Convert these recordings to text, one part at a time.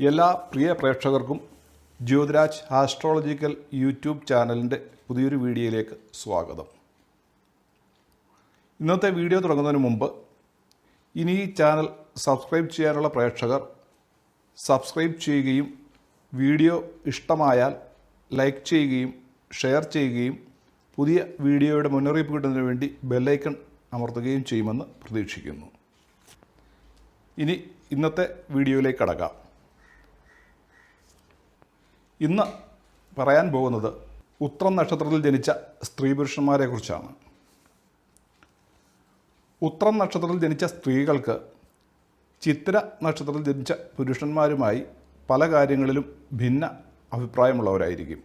എല്ലാ പ്രിയ പ്രേക്ഷകർക്കും Jyothiraj astrological YouTube ചാനലിൻ്റെ പുതിയൊരു വീഡിയോയിലേക്ക് സ്വാഗതം. ഇന്നത്തെ വീഡിയോ തുടങ്ങുന്നതിന് മുമ്പ് ഇനി ഈ ചാനൽ സബ്സ്ക്രൈബ് ചെയ്യാനുള്ള പ്രേക്ഷകർ സബ്സ്ക്രൈബ് ചെയ്യുകയും വീഡിയോ ഇഷ്ടമായാൽ ലൈക്ക് ചെയ്യുകയും ഷെയർ ചെയ്യുകയും പുതിയ വീഡിയോയുടെ മുന്നറിയിപ്പ് കിട്ടുന്നതിന് വേണ്ടി ബെല്ലൈക്കൺ അമർത്തുകയും ചെയ്യുമെന്ന് പ്രതീക്ഷിക്കുന്നു. ഇനി ഇന്നത്തെ വീഡിയോയിലേക്ക് കടക്കാം. ഇന്ന് പറയാൻ പോകുന്നത് ഉത്രം നക്ഷത്രത്തിൽ ജനിച്ച സ്ത്രീ പുരുഷന്മാരെ കുറിച്ചാണ്. ഉത്രം നക്ഷത്രത്തിൽ ജനിച്ച സ്ത്രീകൾക്ക് ചിത്ര നക്ഷത്രത്തിൽ ജനിച്ച പുരുഷന്മാരുമായി പല കാര്യങ്ങളിലും ഭിന്ന അഭിപ്രായമുള്ളവരായിരിക്കും.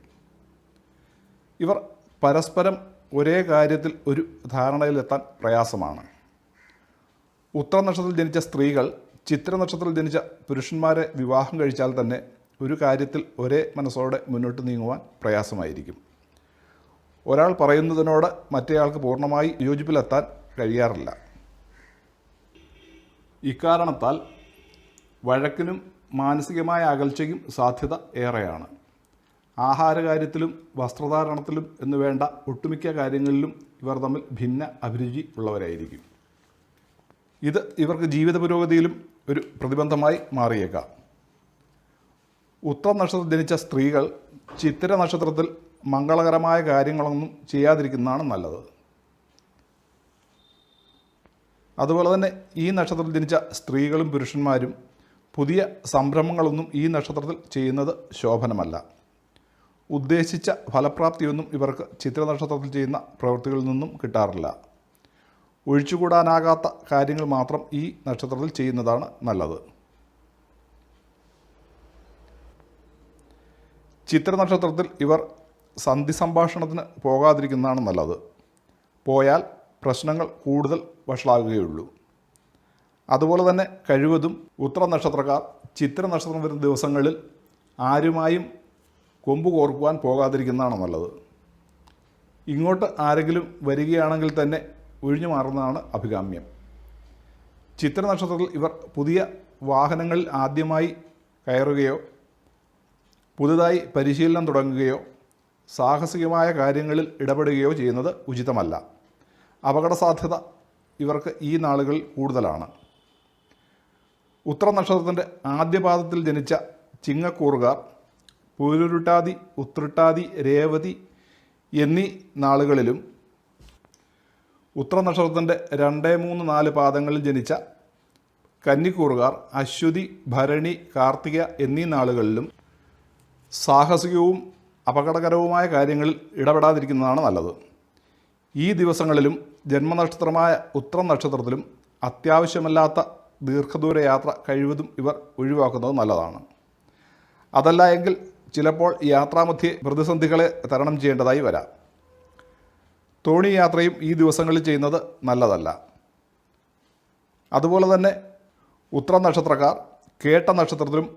ഇവർ പരസ്പരം ഒരേ കാര്യത്തിൽ ഒരു ധാരണയിലെത്താൻ പ്രയാസമാണ്. ഉത്രം നക്ഷത്രത്തിൽ ജനിച്ച സ്ത്രീകൾ ചിത്ര നക്ഷത്രത്തിൽ ജനിച്ച പുരുഷന്മാരെ വിവാഹം കഴിച്ചാൽ തന്നെ ഒരു കാര്യത്തിൽ ഒരേ മനസ്സോടെ മുന്നോട്ട് നീങ്ങുവാൻ പ്രയാസമായിരിക്കും. ഒരാൾ പറയുന്നതിനോട് മറ്റേയാൾക്ക് പൂർണ്ണമായി യോജിപ്പിലെത്താൻ കഴിയാറില്ല. ഇക്കാരണത്താൽ വഴക്കിനും മാനസികമായ അകൽച്ചയ്ക്കും സാധ്യത ഏറെയാണ്. ആഹാരകാര്യത്തിലും വസ്ത്രധാരണത്തിലും എന്നു വേണ്ട ഒട്ടുമിക്ക കാര്യങ്ങളിലും ഇവർ തമ്മിൽ ഭിന്ന അഭിരുചി ഉള്ളവരായിരിക്കും. ഇത് ഇവർക്ക് ജീവിത പുരോഗതിയിലും ഒരു പ്രതിബന്ധമായി മാറിയേക്കാം. ഉത്രം നക്ഷത്രത്തിൽ ജനിച്ച സ്ത്രീകൾ ചിത്തിര നക്ഷത്രത്തിൽ മംഗളകരമായ കാര്യങ്ങളൊന്നും ചെയ്യാതിരിക്കുന്നതാണ് നല്ലത്. അതുപോലെ തന്നെ ഈ നക്ഷത്രത്തിൽ ജനിച്ച സ്ത്രീകളും പുരുഷന്മാരും പുതിയ സംരംഭങ്ങളൊന്നും ഈ നക്ഷത്രത്തിൽ ചെയ്യുന്നത് ശോഭനമല്ല. ഉദ്ദേശിച്ച ഫലപ്രാപ്തിയൊന്നും ഇവർക്ക് ചിത്ര നക്ഷത്രത്തിൽ ചെയ്യുന്ന പ്രവൃത്തികളിൽ നിന്നും കിട്ടാറില്ല. ഒഴിച്ചുകൂടാനാകാത്ത കാര്യങ്ങൾ മാത്രം ഈ നക്ഷത്രത്തിൽ ചെയ്യുന്നതാണ് നല്ലത്. ചിത്ര നക്ഷത്രത്തിൽ ഇവർ സന്ധി സംഭാഷണത്തിന് പോകാതിരിക്കുന്നതാണ് നല്ലത്. പോയാൽ പ്രശ്നങ്ങൾ കൂടുതൽ വഷളാകുകയുള്ളൂ. അതുപോലെ തന്നെ കഴിവതും ഉത്ര നക്ഷത്രക്കാർ ചിത്ര നക്ഷത്രം വരുന്ന ദിവസങ്ങളിൽ ആരുമായും കൊമ്പ് കോർക്കുവാൻ പോകാതിരിക്കുന്നതാണ് നല്ലത്. ഇങ്ങോട്ട് ആരെങ്കിലും വരികയാണെങ്കിൽ തന്നെ ഒഴിഞ്ഞു മാറുന്നതാണ് അഭികാമ്യം. ചിത്ര നക്ഷത്രത്തിൽ ഇവർ പുതിയ വാഹനങ്ങളിൽ ആദ്യമായി കയറുകയോ പുതുതായി പരിശീലനം തുടങ്ങുകയോ സാഹസികമായ കാര്യങ്ങളിൽ ഇടപെടുകയോ ചെയ്യുന്നത് ഉചിതമല്ല. അപകട സാധ്യത ഇവർക്ക് ഈ നാളുകളിൽ കൂടുതലാണ്. ഉത്രം നക്ഷത്രത്തിൻ്റെ ആദ്യപാദത്തിൽ ജനിച്ച ചിങ്ങക്കൂറുകാർ പൂരുരുട്ടാതി, ഉത്രട്ടാതി, രേവതി എന്നീ നാളുകളിലും ഉത്രം നക്ഷത്രത്തിൻ്റെ 2, 3, 4 പാദങ്ങളിൽ ജനിച്ച കന്നിക്കൂറുകാർ അശ്വതി, ഭരണി, കാർത്തിക എന്നീ നാളുകളിലും സാഹസികവും അപകടകരവുമായ കാര്യങ്ങളിൽ ഇടപെടാതിരിക്കുന്നതാണ് നല്ലത്. ഈ ദിവസങ്ങളിലും ജന്മനക്ഷത്രമായ ഉത്രം നക്ഷത്രത്തിലും അത്യാവശ്യമല്ലാത്ത ദീർഘദൂര യാത്ര കഴിവതും ഇവർ ഒഴിവാക്കുന്നത് നല്ലതാണ്. അതല്ല എങ്കിൽ ചിലപ്പോൾ യാത്രാമധ്യേ പ്രതിസന്ധികളെ തരണം ചെയ്യേണ്ടതായി വരാം. തോണി യാത്രയും ഈ ദിവസങ്ങളിൽ ചെയ്യുന്നത് നല്ലതല്ല. അതുപോലെ തന്നെ ഉത്രം നക്ഷത്രക്കാർ കേട്ട നക്ഷത്രത്തിലും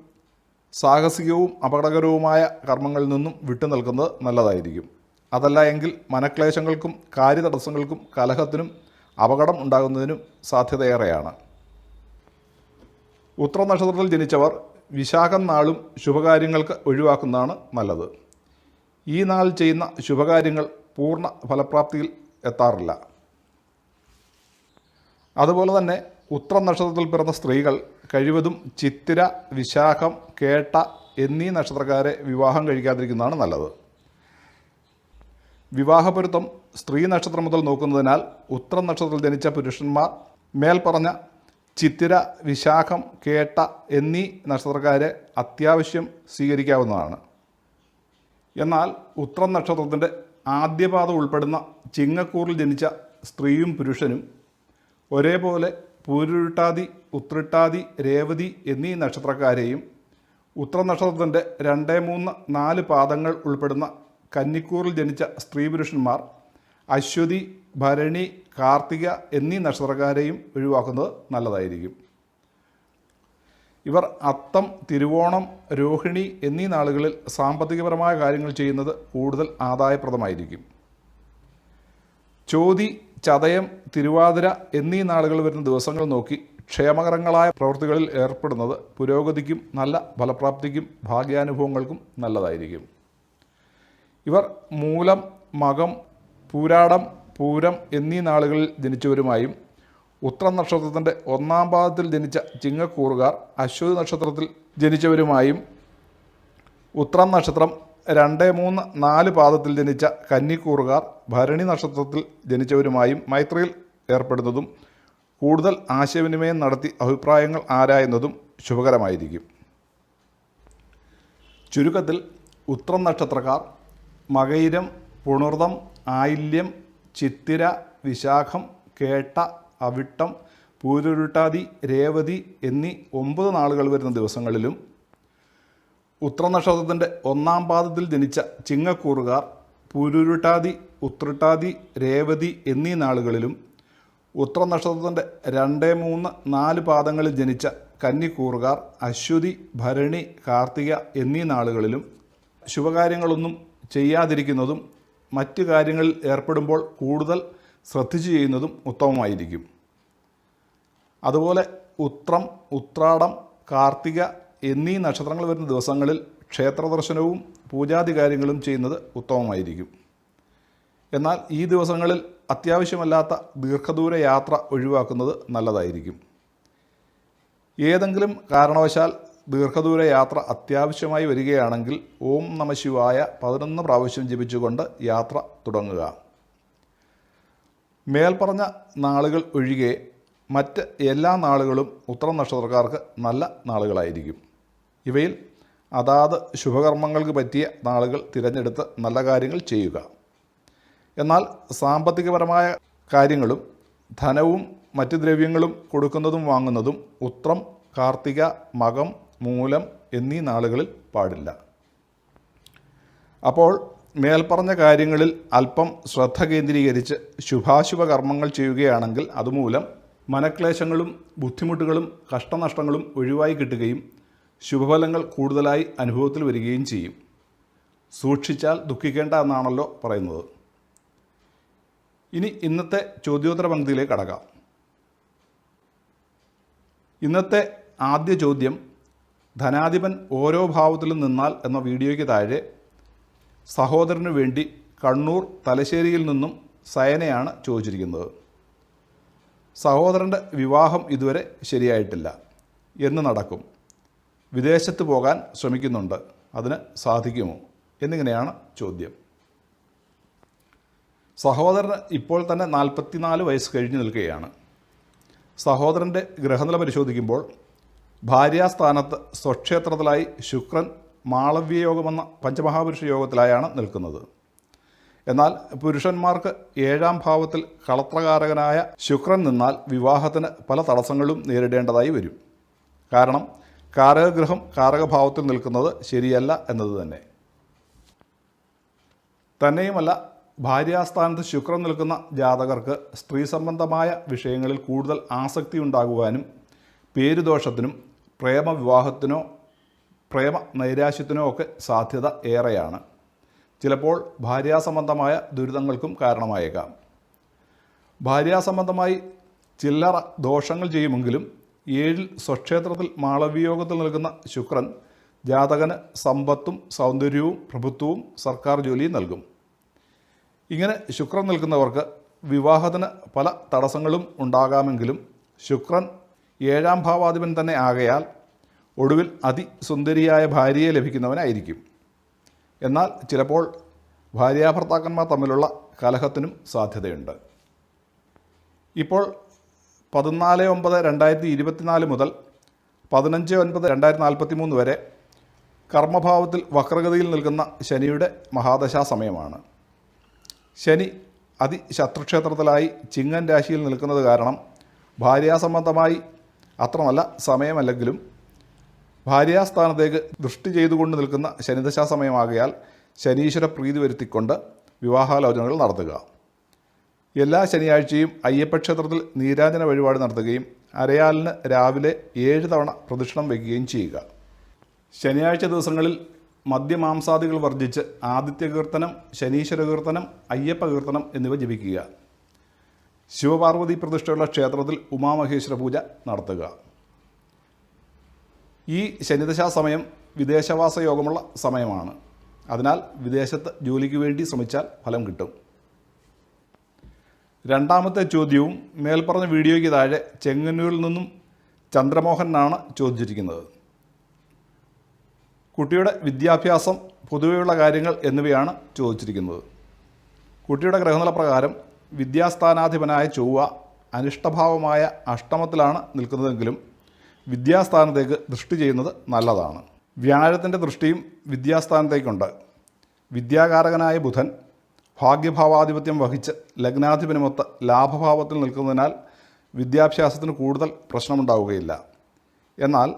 സാഹസികവും അപകടകരവുമായ കർമ്മങ്ങളിൽ നിന്നും വിട്ടുനിൽക്കുന്നത് നല്ലതായിരിക്കും. അതല്ല എങ്കിൽ മനക്ലേശങ്ങൾക്കും കാര്യതടസ്സങ്ങൾക്കും കലഹത്തിനും അപകടം ഉണ്ടാകുന്നതിനും സാധ്യതയേറെയാണ്. ഉത്രം നക്ഷത്രത്തിൽ ജനിച്ചവർ വിശാഖം നാളും ശുഭകാര്യങ്ങൾക്ക് ഒഴിവാക്കുന്നതാണ് നല്ലത്. ഈ നാൾ ചെയ്യുന്ന ശുഭകാര്യങ്ങൾ പൂർണ്ണ ഫലപ്രാപ്തിയിൽ എത്താറില്ല. അതുപോലെ തന്നെ ഉത്രം നക്ഷത്രത്തിൽ പിറന്ന സ്ത്രീകൾ കഴിവതും ചിത്തിര, വിശാഖം, കേട്ട എന്നീ നക്ഷത്രക്കാരെ വിവാഹം കഴിക്കാതിരിക്കുന്നതാണ് നല്ലത്. വിവാഹപ്പൊരുത്തം സ്ത്രീ നക്ഷത്രം മുതൽ നോക്കുന്നതിനാൽ ഉത്രം നക്ഷത്രത്തിൽ ജനിച്ച പുരുഷന്മാർ മേൽപ്പറഞ്ഞ ചിത്തിര, വിശാഖം, കേട്ട എന്നീ നക്ഷത്രക്കാരെ അത്യാവശ്യം സ്വീകരിക്കാവുന്നതാണ്. എന്നാൽ ഉത്രം നക്ഷത്രത്തിൻ്റെ ആദ്യപാദം ഉൾപ്പെടുന്ന ചിങ്ങക്കൂറിൽ ജനിച്ച സ്ത്രീയും പുരുഷനും ഒരേപോലെ പൂരുരുട്ടാതി, ഉത്രട്ടാതി, രേവതി എന്നീ നക്ഷത്രക്കാരെയും ഉത്രം നക്ഷത്രത്തിൻ്റെ 2, 3, 4 പാദങ്ങൾ ഉൾപ്പെടുന്ന കന്നിക്കൂറിൽ ജനിച്ച സ്ത്രീ പുരുഷന്മാർ അശ്വതി, ഭരണി, കാർത്തിക എന്നീ നക്ഷത്രക്കാരെയും ഒഴിവാക്കുന്നത് നല്ലതായിരിക്കും. ഇവർ അത്തം, തിരുവോണം, രോഹിണി എന്നീ നാളുകളിൽ സാമ്പത്തികപരമായ കാര്യങ്ങൾ ചെയ്യുന്നത് കൂടുതൽ ആദായപ്രദമായിരിക്കും. ചോതി, ചതയം, തിരുവാതിര എന്നീ നാളുകൾ വരുന്ന ദിവസങ്ങൾ നോക്കി ക്ഷേമകരങ്ങളായ പ്രവൃത്തികളിൽ ഏർപ്പെടുന്നത് പുരോഗതിക്കും നല്ല ഫലപ്രാപ്തിക്കും ഭാഗ്യാനുഭവങ്ങൾക്കും നല്ലതായിരിക്കും. ഇവർ മൂലം, മകം, പൂരാടം, പൂരം എന്നീ നാളുകളിൽ ജനിച്ചവരുമായും ഉത്രം നക്ഷത്രത്തിൻ്റെ 1-ാം പാദത്തിൽ ജനിച്ച ചിങ്ങക്കൂറുകാർ അശ്വതി നക്ഷത്രത്തിൽ ജനിച്ചവരുമായും ഉത്രം നക്ഷത്രം 2, 3, 4 പാദത്തിൽ ജനിച്ച കന്നിക്കൂറുകാർ ഭരണി നക്ഷത്രത്തിൽ ജനിച്ചവരുമായും മൈത്രിയിൽ ഏർപ്പെടുന്നതും കൂടുതൽ ആശയവിനിമയം നടത്തി അഭിപ്രായങ്ങൾ ആരായുന്നതും ശുഭകരമായിരിക്കും. ചുരുക്കത്തിൽ ഉത്രം നക്ഷത്രക്കാർ മകയിരം, പുണർതം, ആയില്യം, ചിത്തിര, വിശാഖം, കേട്ട, അവിട്ടം, പൂരുരുട്ടാതി, രേവതി എന്നീ 9 നാളുകൾ വരുന്ന ദിവസങ്ങളിലും ഉത്രം നക്ഷത്രത്തിൻ്റെ 1-ാം പാദത്തിൽ ജനിച്ച ചിങ്ങക്കൂറുകാർ പൂരുരുട്ടാതി, ഉത്രട്ടാതി, രേവതി എന്നീ നാളുകളിലും ഉത്രം നക്ഷത്രത്തിൻ്റെ 2, 3, 4 പാദങ്ങളിൽ ജനിച്ച കന്നിക്കൂറുകാർ അശ്വതി, ഭരണി, കാർത്തിക എന്നീ നാളുകളിലും ശുഭകാര്യങ്ങളൊന്നും ചെയ്യാതിരിക്കുന്നതും മറ്റ് കാര്യങ്ങളിൽ ഏർപ്പെടുമ്പോൾ കൂടുതൽ ശ്രദ്ധിച്ചു ചെയ്യുന്നതും ഉത്തമമായിരിക്കും. അതുപോലെ ഉത്രം, ഉത്രാടം, കാർത്തിക എന്നീ നക്ഷത്രങ്ങൾ വരുന്ന ദിവസങ്ങളിൽ ക്ഷേത്രദർശനവും പൂജാതി കാര്യങ്ങളും ചെയ്യുന്നത് ഉത്തമമായിരിക്കും. എന്നാൽ ഈ ദിവസങ്ങളിൽ അത്യാവശ്യമല്ലാത്ത ദീർഘദൂര യാത്ര ഒഴിവാക്കുന്നത് നല്ലതായിരിക്കും. ഏതെങ്കിലും കാരണവശാൽ ദീർഘദൂര യാത്ര അത്യാവശ്യമായി വരികയാണെങ്കിൽ ഓം നമഃശിവായ 11 പ്രാവശ്യം ജപിച്ചുകൊണ്ട് യാത്ര തുടങ്ങുക. മേൽപ്പറഞ്ഞ നാളുകൾ ഒഴികെ മറ്റ് എല്ലാ നാളുകളും ഉത്രം നക്ഷത്രക്കാർക്ക് നല്ല നാളുകളായിരിക്കും. ഇവയിൽ അതാത് ശുഭകർമ്മങ്ങൾക്ക് പറ്റിയ നാളുകൾ തിരഞ്ഞെടുത്ത് നല്ല കാര്യങ്ങൾ ചെയ്യുക. എന്നാൽ സാമ്പത്തികപരമായ കാര്യങ്ങളും ധനവും മറ്റ് ദ്രവ്യങ്ങളും കൊടുക്കുന്നതും വാങ്ങുന്നതും ഉത്രം, കാർത്തിക, മകം, മൂലം എന്നീ നാളുകളിൽ പാടില്ല. അപ്പോൾ മേൽപ്പറഞ്ഞ കാര്യങ്ങളിൽ അല്പം ശ്രദ്ധ കേന്ദ്രീകരിച്ച് ശുഭാശുഭ കർമ്മങ്ങൾ ചെയ്യുകയാണെങ്കിൽ അതുമൂലം മനക്ലേശങ്ങളും ബുദ്ധിമുട്ടുകളും കഷ്ടനഷ്ടങ്ങളും ഒഴിവായി കിട്ടുകയും ശുഭഫലങ്ങൾ കൂടുതലായി അനുഭവത്തിൽ വരികയും ചെയ്യും. സൂക്ഷിച്ചാൽ ദുഃഖിക്കേണ്ട എന്നാണല്ലോ പറയുന്നത്. ഇനി ഇന്നത്തെ ചോദ്യോത്തര പങ്ക്തിയിലേക്ക് കടക്കാം. ഇന്നത്തെ ആദ്യ ചോദ്യം ധനാധിപൻ ഓരോ ഭാവത്തിലും നിന്നാൽ എന്ന വീഡിയോയ്ക്ക് താഴെ സഹോദരനു വേണ്ടി കണ്ണൂർ തലശ്ശേരിയിൽ നിന്നും സയനയാണ് ചോദിച്ചിരിക്കുന്നത്. സഹോദരൻ്റെ വിവാഹം ഇതുവരെ ശരിയായിട്ടില്ല. എന്ന് നടക്കും? വിദേശത്ത് പോകാൻ ശ്രമിക്കുന്നുണ്ട്, അതിന് സാധിക്കുമോ എന്നിങ്ങനെയാണ് ചോദ്യം. സഹോദരന് ഇപ്പോൾ തന്നെ 44 വയസ്സ് കഴിഞ്ഞു നിൽക്കുകയാണ്. സഹോദരൻ്റെ ഗ്രഹനില പരിശോധിക്കുമ്പോൾ ഭാര്യാസ്ഥാനത്ത് സ്വക്ഷേത്രത്തിലായി ശുക്രൻ മാളവ്യയോഗമെന്ന പഞ്ചമഹാപുരുഷ യോഗത്തിലായാണ് നിൽക്കുന്നത്. എന്നാൽ പുരുഷന്മാർക്ക് 7-ാം ഭാവത്തിൽ കളത്രകാരകനായ ശുക്രൻ നിന്നാൽ വിവാഹത്തിന് പല തടസ്സങ്ങളും നേരിടേണ്ടതായി വരും. കാരണം കാരകഗ്രഹം കാരകഭാവത്തിൽ നിൽക്കുന്നത് ശരിയല്ല എന്നത് തന്നെ. തന്നെയുമല്ല, ഭാര്യാസ്ഥാനത്ത് ശുക്രൻ നിൽക്കുന്ന ജാതകർക്ക് സ്ത്രീ സംബന്ധമായ വിഷയങ്ങളിൽ കൂടുതൽ ആസക്തി ഉണ്ടാകുവാനും പേരുദോഷത്തിനും പ്രേമവിവാഹത്തിനോ പ്രേമ നൈരാശ്യത്തിനോ ഒക്കെ സാധ്യത ഏറെയാണ്. ചിലപ്പോൾ ഭാര്യാസംബന്ധമായ ദുരിതങ്ങൾക്കും കാരണമായേക്കാം. ഭാര്യാസംബന്ധമായി ചില്ലറ ദോഷങ്ങൾ ചെയ്യുമെങ്കിലും 7-ൽ സ്വക്ഷേത്രത്തിൽ മാളവ്യയോഗത്തിൽ നിൽക്കുന്ന ശുക്രൻ ജാതകന് സമ്പത്തും സൗന്ദര്യവും പ്രഭുത്വവും സർക്കാർ ജോലിയും നൽകും. ഇങ്ങനെ ശുക്രൻ നിൽക്കുന്നവർക്ക് വിവാഹത്തിന് പല തടസ്സങ്ങളും ഉണ്ടാകാമെങ്കിലും ശുക്രൻ 7-ാം ഭാവാധിപൻ തന്നെ ആകയാൽ ഒടുവിൽ അതിസുന്ദരിയായ ഭാര്യയെ ലഭിക്കുന്നവനായിരിക്കും. എന്നാൽ ചിലപ്പോൾ ഭാര്യാഭർത്താക്കന്മാർ തമ്മിലുള്ള കലഹത്തിനും സാധ്യതയുണ്ട്. ഇപ്പോൾ 14/9/2024 മുതൽ 15/9/2043 വരെ കർമ്മഭാവത്തിൽ വക്രഗതിയിൽ നിൽക്കുന്ന ശനിയുടെ മഹാദശാ സമയമാണ്. ശനി അതിശത്രുക്ഷേത്രത്തിലായി ചിങ്ങൻ രാശിയിൽ നിൽക്കുന്നത് കാരണം ഭാര്യാസംബന്ധമായി അത്ര നല്ല സമയമല്ലെങ്കിലും ഭാര്യാസ്ഥാനത്തേക്ക് ദൃഷ്ടി ചെയ്തുകൊണ്ട് നിൽക്കുന്ന ശനിദശാ സമയമാകയാൽ ശനീശ്വര പ്രീതി വരുത്തിക്കൊണ്ട് വിവാഹാലോചനകൾ നടത്തുക. എല്ലാ ശനിയാഴ്ചയും അയ്യപ്പക്ഷേത്രത്തിൽ നീരാഞ്ജന വഴിപാട് നടത്തുകയും അരയാലിന് രാവിലെ 7 തവണ പ്രദക്ഷിണം വയ്ക്കുകയും ചെയ്യുക. ശനിയാഴ്ച ദിവസങ്ങളിൽ മദ്യമാംസാദികൾ വർജിച്ച് ആദിത്യ കീർത്തനം, ശനീശ്വര കീർത്തനം, അയ്യപ്പ കീർത്തനം എന്നിവ ജപിക്കുക. ശിവപാർവതി പ്രതിഷ്ഠയുള്ള ക്ഷേത്രത്തിൽ ഉമാമഹേശ്വര പൂജ നടത്തുക. ഈ ശനിദശാ സമയം വിദേശവാസ യോഗമുള്ള സമയമാണ്. അതിനാൽ വിദേശത്ത് ജോലിക്ക് വേണ്ടി ശ്രമിച്ചാൽ ഫലം കിട്ടും. രണ്ടാമത്തെ ചോദ്യവും മേൽപ്പറഞ്ഞ വീഡിയോയ്ക്ക് താഴെ ചെങ്ങന്നൂരിൽ നിന്നും ചന്ദ്രമോഹനാണ് ചോദിച്ചിരിക്കുന്നത്. കുട്ടിയുടെ വിദ്യാഭ്യാസം, പൊതുവെയുള്ള കാര്യങ്ങൾ എന്നിവയാണ് ചോദിച്ചിരിക്കുന്നത്. കുട്ടിയുടെ ഗ്രഹനില പ്രകാരം വിദ്യാസ്ഥാനാധിപനായ ചൊവ്വ അനിഷ്ടഭാവമായ അഷ്ടമത്തിലാണ് നിൽക്കുന്നതെങ്കിലും വിദ്യാസ്ഥാനത്തേക്ക് ദൃഷ്ടി ചെയ്യുന്നത് നല്ലതാണ്. വ്യാഴത്തിൻ്റെ ദൃഷ്ടിയും വിദ്യാസ്ഥാനത്തേക്കുണ്ട്. വിദ്യാകാരകനായ ബുധൻ ഭാഗ്യഭാവാധിപത്യം വഹിച്ച് ലഗ്നാധിപനുമൊത്ത് ലാഭഭാവത്തിൽ നിൽക്കുന്നതിനാൽ വിദ്യാഭ്യാസത്തിന് കൂടുതൽ പ്രശ്നമുണ്ടാവുകയില്ല. എന്നാൽ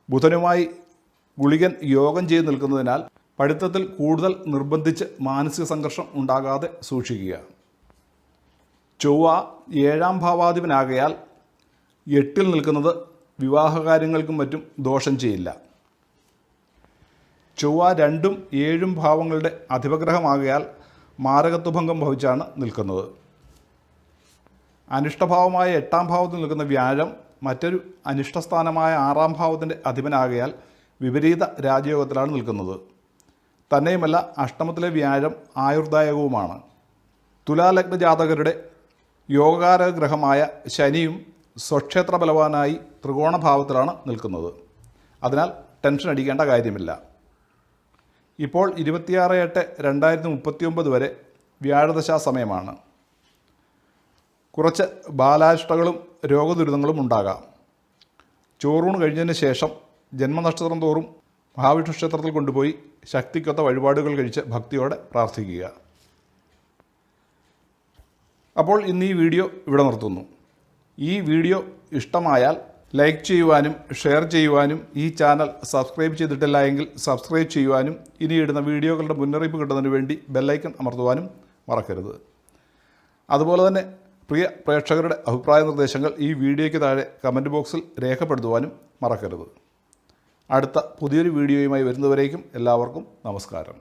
ബുധനുമായി ഗുളികൻ യോഗം ചെയ്ത് നിൽക്കുന്നതിനാൽ പഠിത്തത്തിൽ കൂടുതൽ നിർബന്ധിച്ച് മാനസിക സംഘർഷം ഉണ്ടാകാതെ സൂക്ഷിക്കുക. ചൊവ്വ 7ാം ഭാവാധിപനാകയാൽ 8ൽ നിൽക്കുന്നത് വിവാഹകാര്യങ്ങൾക്കും മറ്റും ദോഷം ചെയ്യില്ല. ചൊവ്വ 2ഉം 7ഉം ഭാവങ്ങളുടെ അധിപഗ്രഹമാകയാൽ മാരകത്വഭംഗം ഭവിച്ചാണ് നിൽക്കുന്നത്. അനിഷ്ടഭാവമായ 8ാം ഭാവത്തിൽ നിൽക്കുന്ന വ്യാഴം മറ്റൊരു അനിഷ്ടസ്ഥാനമായ 6ാം ഭാവത്തിൻ്റെ അധിപനാകയാൽ വിപരീത രാജയോഗത്തിലാണ് നിൽക്കുന്നത്. തന്നെയുമല്ല, അഷ്ടമത്തിലെ വ്യാഴം ആയുർദായകവുമാണ്. തുലാലഗ്ന ജാതകരുടെ യോഗകാരക ഗ്രഹമായ ശനിയും സ്വക്ഷേത്ര ബലവാനായി ത്രികോണഭാവത്തിലാണ് നിൽക്കുന്നത്. അതിനാൽ ടെൻഷൻ അടിക്കേണ്ട കാര്യമില്ല. ഇപ്പോൾ 26/8/2039 വരെ വ്യാഴദശാ സമയമാണ്. കുറച്ച് ബാലാരിഷ്ടകളും രോഗദുരിതങ്ങളും ഉണ്ടാകാം. ചോറൂണ് കഴിഞ്ഞതിന് ശേഷം ജന്മനക്ഷത്രം തോറും മഹാവിഷ്ണു ക്ഷേത്രത്തിൽ കൊണ്ടുപോയി ശക്തിക്കൊത്ത വഴിപാടുകൾ കഴിച്ച് ഭക്തിയോടെ പ്രാർത്ഥിക്കുക. അപ്പോൾ ഇന്ന് ഈ വീഡിയോ ഇവിടെ നിർത്തുന്നു. ഈ വീഡിയോ ഇഷ്ടമായാൽ ലൈക്ക് ചെയ്യുവാനും ഷെയർ ചെയ്യുവാനും ഈ ചാനൽ സബ്സ്ക്രൈബ് ചെയ്തിട്ടില്ല എങ്കിൽ സബ്സ്ക്രൈബ് ചെയ്യുവാനും ഇനിയിടുന്ന വീഡിയോകളുടെ മുന്നറിയിപ്പ് കിട്ടുന്നതിന് വേണ്ടി ബെല്ലൈക്കൺ അമർത്തുവാനും മറക്കരുത്. അതുപോലെ തന്നെ പ്രിയ പ്രേക്ഷകരുടെ അഭിപ്രായ നിർദ്ദേശങ്ങൾ ഈ വീഡിയോയ്ക്ക് താഴെ കമൻറ്റ് ബോക്സിൽ രേഖപ്പെടുത്തുവാനും മറക്കരുത്. അടുത്ത പുതിയൊരു വീഡിയോയുമായി വരുന്നവരേക്കും എല്ലാവർക്കും നമസ്കാരം.